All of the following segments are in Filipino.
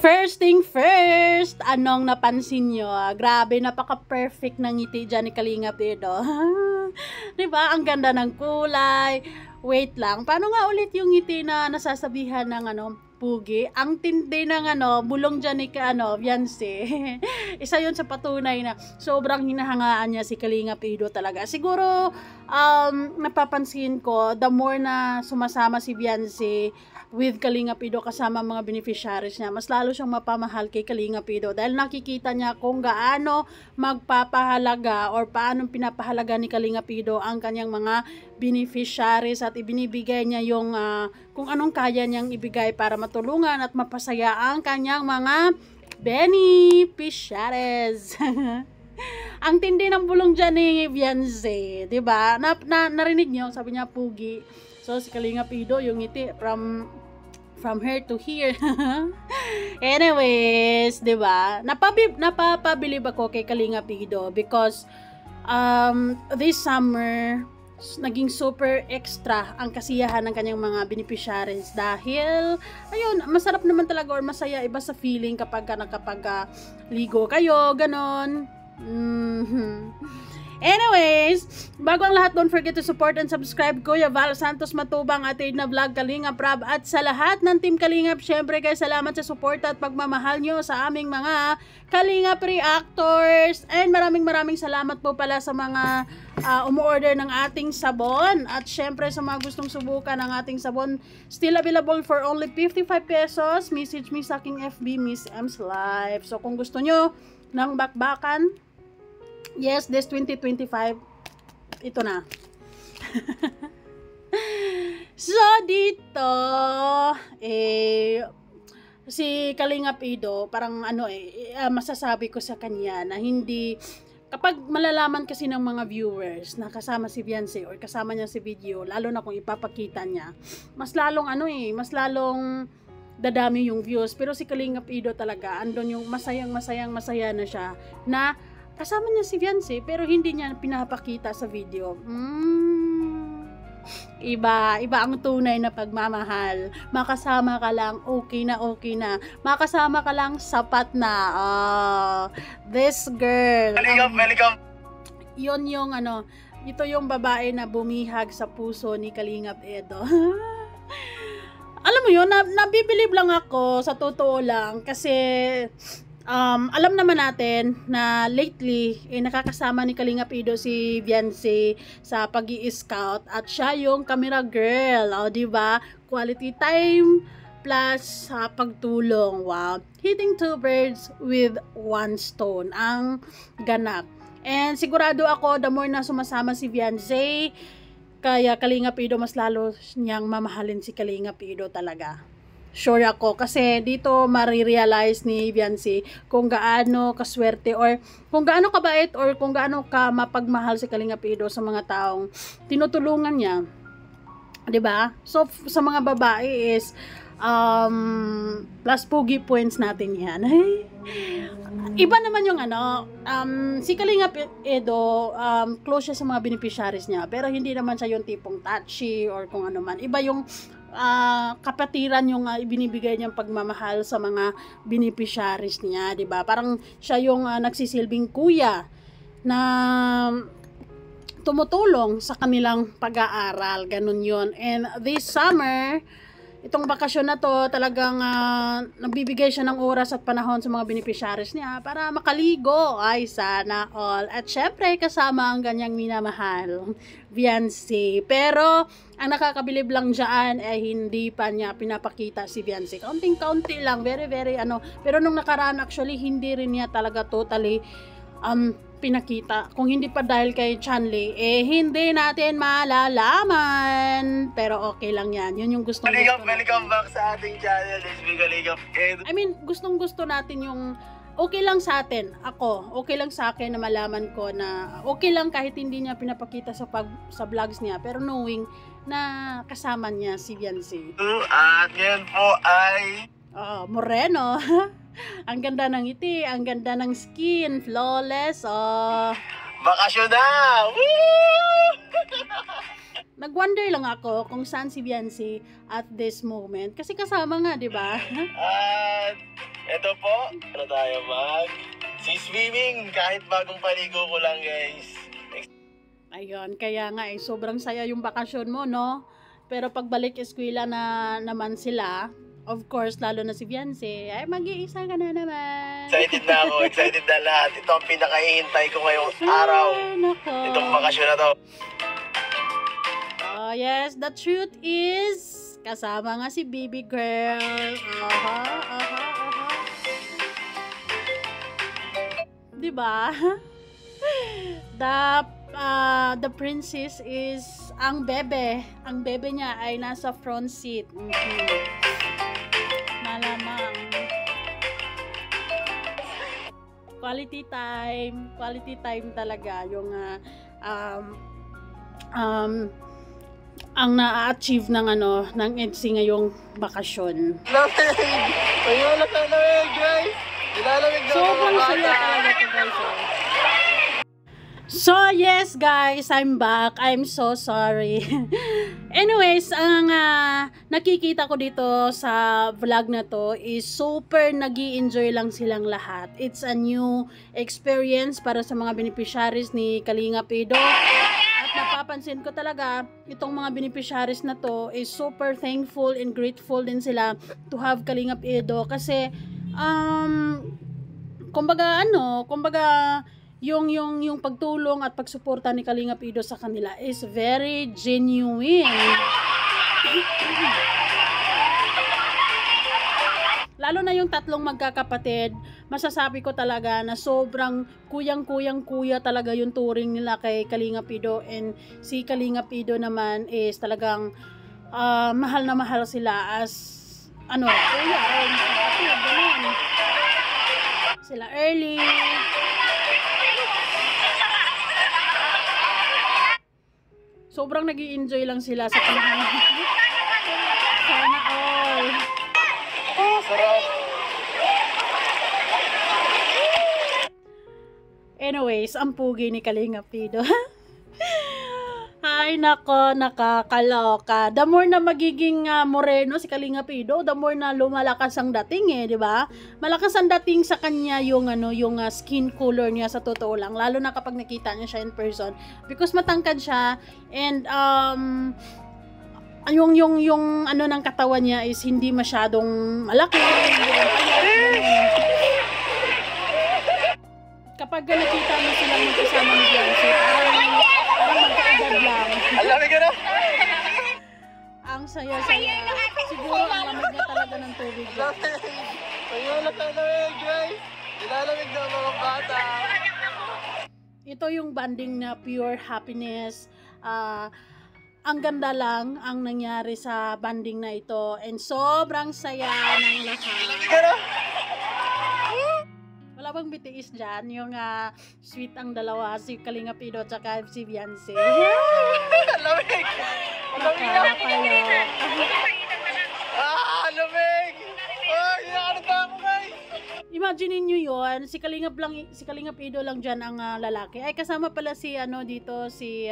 First thing first, anong napansin nyo? Grabe, napaka-perfect ng ngiti dyan ni Kalinga Edo. Diba? Ang ganda ng kulay. Wait lang, paano nga ulit yung ngiti na nasasabihan ng pugi? Ang tindi ng bulong dyan ni Beyonce. Isa yun sa patunay na sobrang hinahangaan niya si Kalinga Edo talaga. Siguro, napapansin ko, the more na sumasama si Beyonce with Kalinga Edo kasama mga beneficiaries niya, mas lalo siyang mapamahal kay Kalinga Edo dahil nakikita niya kung gaano magpapahalaga or paano pinapahalaga ni Kalinga Edo ang kanyang mga beneficiaries at ibinibigay niya yung kung anong kaya niyang ibigay para matulungan at mapasaya ang kanyang mga beneficiaries. Ang tindi ng bulong dyan ni Beyonce, diba? Narinig niyo, sabi niya pugi. So si Kalinga Edo yung ngiti from here to here. Anyways, 'di ba? Napapabilib ako kay Kalinga Edo because this summer naging super extra ang kasiyahan ng kanyang mga beneficiaries dahil ayun, masarap naman talaga or masaya iba sa feeling kapag ligo kayo, ganon. Anyways, bago ang lahat, don't forget to support and subscribe Kuya Val Santos Matubang at na vlog Kalinga Prab at sa lahat ng Team Kalingap. Syempre guys, salamat sa support at pagmamahal nyo sa aming mga Kalingap reactors, and maraming salamat po pala sa mga umu-order ng ating sabon at syempre sa mga gustong subukan ng ating sabon, still available for only 55 pesos. Message me sa aking FB, Miss M's Life. So kung gusto nyo ng bakbakan, yes, this 2025, ito na. So, dito, si Kalinga Edo, parang masasabi ko sa kanya na hindi, kapag malalaman kasi ng mga viewers na kasama si Beyonce or kasama niya si video, lalo na kung ipapakita niya, mas lalong mas lalong dadami yung views. Pero si Kalinga Edo talaga, andon yung masaya na siya, na kasama niya si Beyonce pero hindi niya pinapakita sa video. Iba ang tunay na pagmamahal. Makasama ka lang, okay na. Makasama ka lang, sapat na. This girl. Welcome. Yun yung ito yung babae na bumihag sa puso ni Kalinga Edo. Alam mo yun, nabibilib lang ako sa totoo lang kasi alam naman natin na lately nakakasama ni Kalinga Edo si Beyonce sa pag-i-scout at siya yung camera girl, di ba? Quality time plus pagtulong. Wow, hitting two birds with one stone ang ganap. And sigurado ako, the more na sumasama si Beyonce, kaya Kalinga Edo mas lalo niyang mamahalin si Kalinga Edo talaga. Sure ako, kasi dito marirealize ni Beyonce kung gaano kaswerte or kung gaano kabait or kung gaano ka mapagmahal si Kalinga Edo sa mga taong tinutulungan niya. 'Di ba? So sa mga babae is plus pugi points natin 'yan. Iba naman yung si Kalinga Edo, close siya sa mga beneficiaries niya, pero hindi naman siya yung tipong touchy or kung ano man. Iba yung kapatiran yung ibinibigay niyang pagmamahal sa mga beneficiaries niya, 'di ba? Parang siya yung nagsisilbing kuya na tumutulong sa kanilang pag-aaral, ganun 'yon. And this summer, itong bakasyon na to, talagang nagbibigay siya ng oras at panahon sa mga beneficiaries niya para makaligo. Ay, sana all. At syempre, kasama ang ganyang minamahal, Beyonce. Pero, ang nakakabilib lang dyan ay hindi pa niya pinapakita si Beyonce. Kaunting-kaunti lang, very pero nung nakaraan actually, hindi rin niya talaga totally pinakita. Kung hindi pa dahil kay Chanley, hindi natin malalaman. Pero okay lang yan. Yun yung gustong Welcome back sa ating channel. I mean, gustong-gusto natin yung okay lang sa atin. Ako, okay lang sa akin na malaman ko na okay lang kahit hindi niya pinapakita sa vlogs niya. Pero knowing na kasama niya si Beyonce. At yan po ay moreno. Ang ganda ng ngiti, ang ganda ng skin, flawless. Bakasyon na! Woo! Nag-wonder lang ako kung saan si Beyonce at this moment. Kasi kasama nga, di ba? Ito po, ano tayo swimming kahit bagong paligo ko lang, guys. Ayun, kaya nga sobrang saya yung bakasyon mo, no? Pero pagbalik eskwela na naman sila, of course, lalo na si Fiance, ay mag-iisa ka na naman. Excited na ako, excited na lahat. Ito ang pinakahihintay ko ngayong araw. Nako. Itong bakasyon na to. Oh, yes, the truth is, kasama nga si baby girl. Diba? The princess is ang bebe. Ang bebe niya ay nasa front seat. Malamang. Quality time talaga yung ang na-achieve ng ng EDSI ngayong bakasyon. Ayun, nakalamig, guys. Nilalamig na Sobrang saya talaga ito, guys. So, yes, guys, I'm back. I'm so sorry. Anyways, ang nakikita ko dito sa vlog na to is super nag-i-enjoy lang silang lahat. It's a new experience para sa mga beneficiaries ni Kalingap Edo. At napapansin ko talaga, itong mga beneficiaries na to is super thankful and grateful din sila to have Kalingap Edo. Kasi, kumbaga, yung pagtulong at pagsuporta ni Kalingap Edo sa kanila is very genuine. Lalo na yung tatlong magkakapatid, masasabi ko talaga na sobrang kuya talaga yung turing nila kay Kalingap Edo, and si Kalingap Edo naman is talagang mahal na mahal sila as kuya, kapatid, ganun. Sila early. Sobrang nag-i-enjoy lang sila sa panahon. Sana all. Oh, sarap. Anyways, ang pugi ni Kalingap Edo. Ay, nako, nakakaloka. The more na magiging moreno si Kalingap Edo, the more na lumalakas ang dating di ba? Malakas ang dating sa kanya yung skin color niya sa totoo lang, lalo na kapag nakita niya siya in person, because matangkad siya, and yung ng katawan niya is hindi masyadong malaki. Kapag nakita mo silang magkasama ni Beyonce, parang magkaedad lang. Alamig ka na? Ang saya-saya. Siguro ang lamig niya talaga ng tubig. Ayun, nakalamig, guys. Nilalamig na mga bata. Ito yung banding na pure happiness. Ang ganda lang ang nangyari sa banding na ito, and sobrang saya ng lahat. Alamig ka na? Wala bang BTS dyan? Yung sweet ang dalawa, si Kalingap Edo at saka si Beyonce. Alamig! Alamig na! Alamig! Ay, nakakanta ako, guys! Imagine niyo yun, si Kalingap Edo lang dyan ang lalaki. Ay, kasama pala si dito, si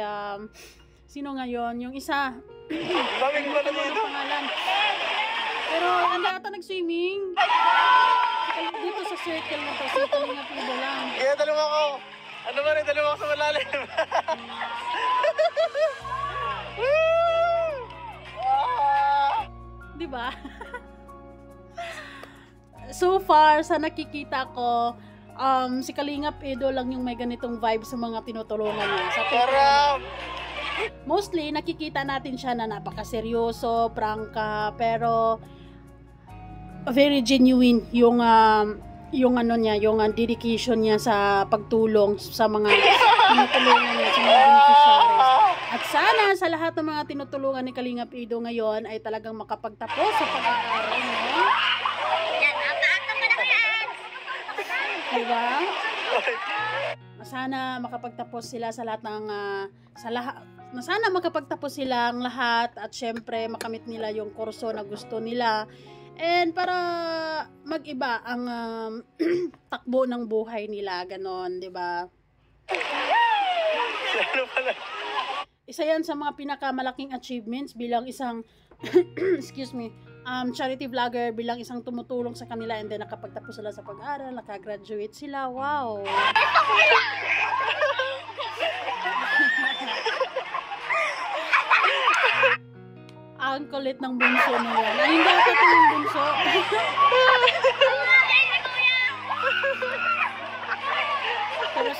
sino ngayon? Yung isa. Alamig pala dito. Pangalan. Pero hindi ata nag-swimming. Dito sa circle na to, si Kalingap Edo lang. Kaya dalawa ko. Ano ba rin, dalawa ko sa malalim. Diba? So far, sa nakikita ko, si Kalingap Edo lang yung may ganitong vibe sa mga tinutulungan niya. Sarap! Mostly, nakikita natin siya na napakaseryoso, prangka, pero very genuine yung dedication niya sa pagtulong sa mga tinutulungan niya, sa mga beneficiaries. At sana sa lahat ng mga tinutulungan ni Kalingap Edo ngayon ay talagang makapagtapos sa pag-aaral niya. Diba? Sana makapagtapos sila sa lahat ng sana makapagtapos silang lahat, at syempre makamit nila yung kurso na gusto nila. And para mag-iba ang takbo ng buhay nila, ganon, di ba? Isa yan sa mga pinakamalaking achievements bilang isang excuse me, charity vlogger bilang isang tumutulong sa kanila, and then nakapagtapos sila sa pag-aral, nakagraduate sila. Wow! Ang kulit ng bunso nila. Ay, hindi ako ito yung bunso. Pero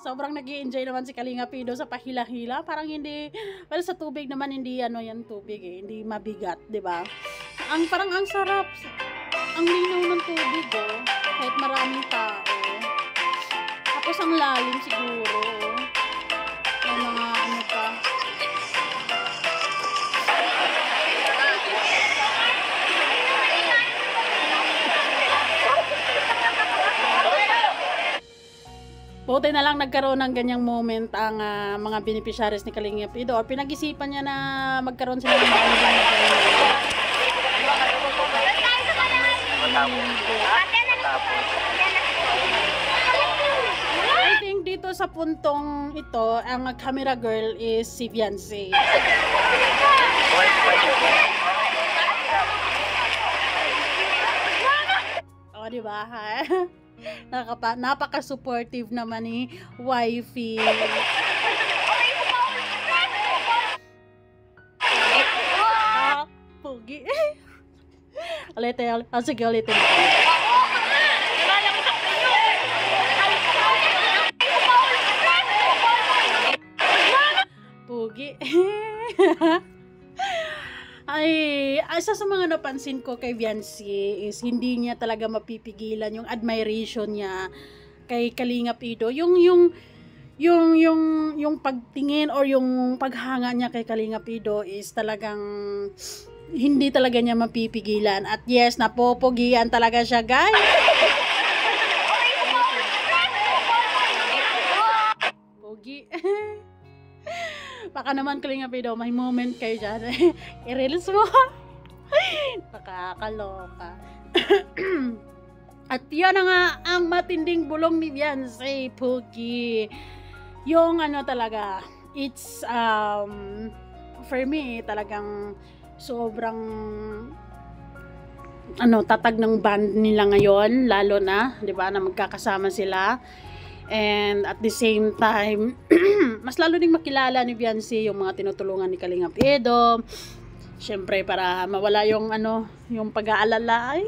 sobrang nag-i-enjoy naman si Kalinga Pido sa pahila-hila. Parang hindi, well, sa tubig naman hindi ano yan tubig eh, hindi mabigat, 'di ba? Parang ang sarap. Ang linaw ng tubig oh, kahit maraming tao. Tapos ang lalim siguro. May mga ano pa. Buti na lang nagkaroon ng ganyang moment ang mga beneficiaries ni Kalinga Pido, or pinag-isipan niya na magkaroon sila ng I think dito sa puntong ito, ang camera girl is si Beyonce. O, diba ha? Napaka-supportive naman ni wifey. Pugi. Ulitin. Sige, ulitin. Pugi. Ay, isa sa mga napansin ko kay Beyonce is hindi niya talaga mapipigilan yung admiration niya kay Kalinga Pido. Yung pagtingin or yung paghanga niya kay Kalinga Pido is talagang hindi talaga niya mapipigilan. At yes, napopogian talaga siya, guys. Pogi. Baka naman Kalinga Pido, may moment kayo dyan. I-reels mo. Nakakaloka. At yan na nga ang matinding bulong ni Beyonce, Pogi. Yung ano talaga, it's for me talagang sobrang tatag ng band nila ngayon, lalo na, 'di ba, na magkakasama sila. And at the same time, mas lalo ding makilala ni Beyonce yung mga tinutulungan ni Kalinga Pido. Syempre para mawala yung yung pag-aalala.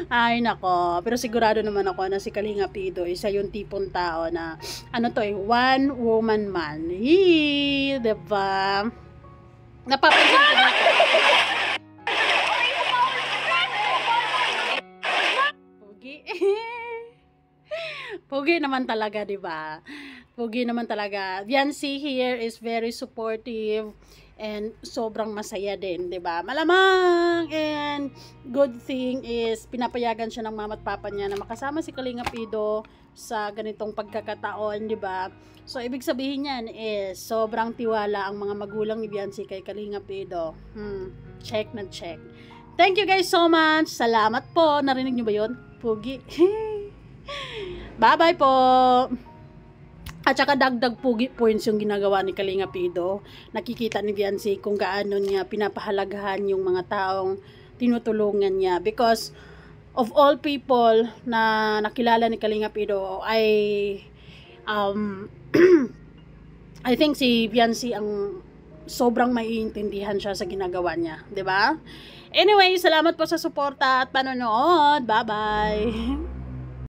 Ay nako, pero sigurado naman ako na si Kalinga Pido isa yung tipong tao na one woman man. Diba? Napapansin ko dito. Pogi. Pogi naman talaga, diba? Pogi naman talaga. Beyonce here is very supportive and sobrang masaya din, 'di ba? Malamang, and good thing is pinapayagan siya ng mama at papa niya na makasama si Kalinga Pido sa ganitong pagkakataon, 'di ba? So ibig sabihin niyan is sobrang tiwala ang mga magulang ni Beyonce kay Kalinga Pido. Check na check. Thank you guys so much. Salamat po. Narinig niyo ba 'yon? Pugi. Bye-bye po. At saka dagdag pugi points yung ginagawa ni Kalinga Pido. Nakikita ni Beyonce kung gaano niya pinapahalagahan yung mga taong tinutulungan niya. Because of all people na nakilala ni Kalinga Pido, I think si Beyonce ang sobrang maiintindihan siya sa ginagawa niya. 'Di ba? Anyway, salamat po sa suporta at panonood. Bye-bye.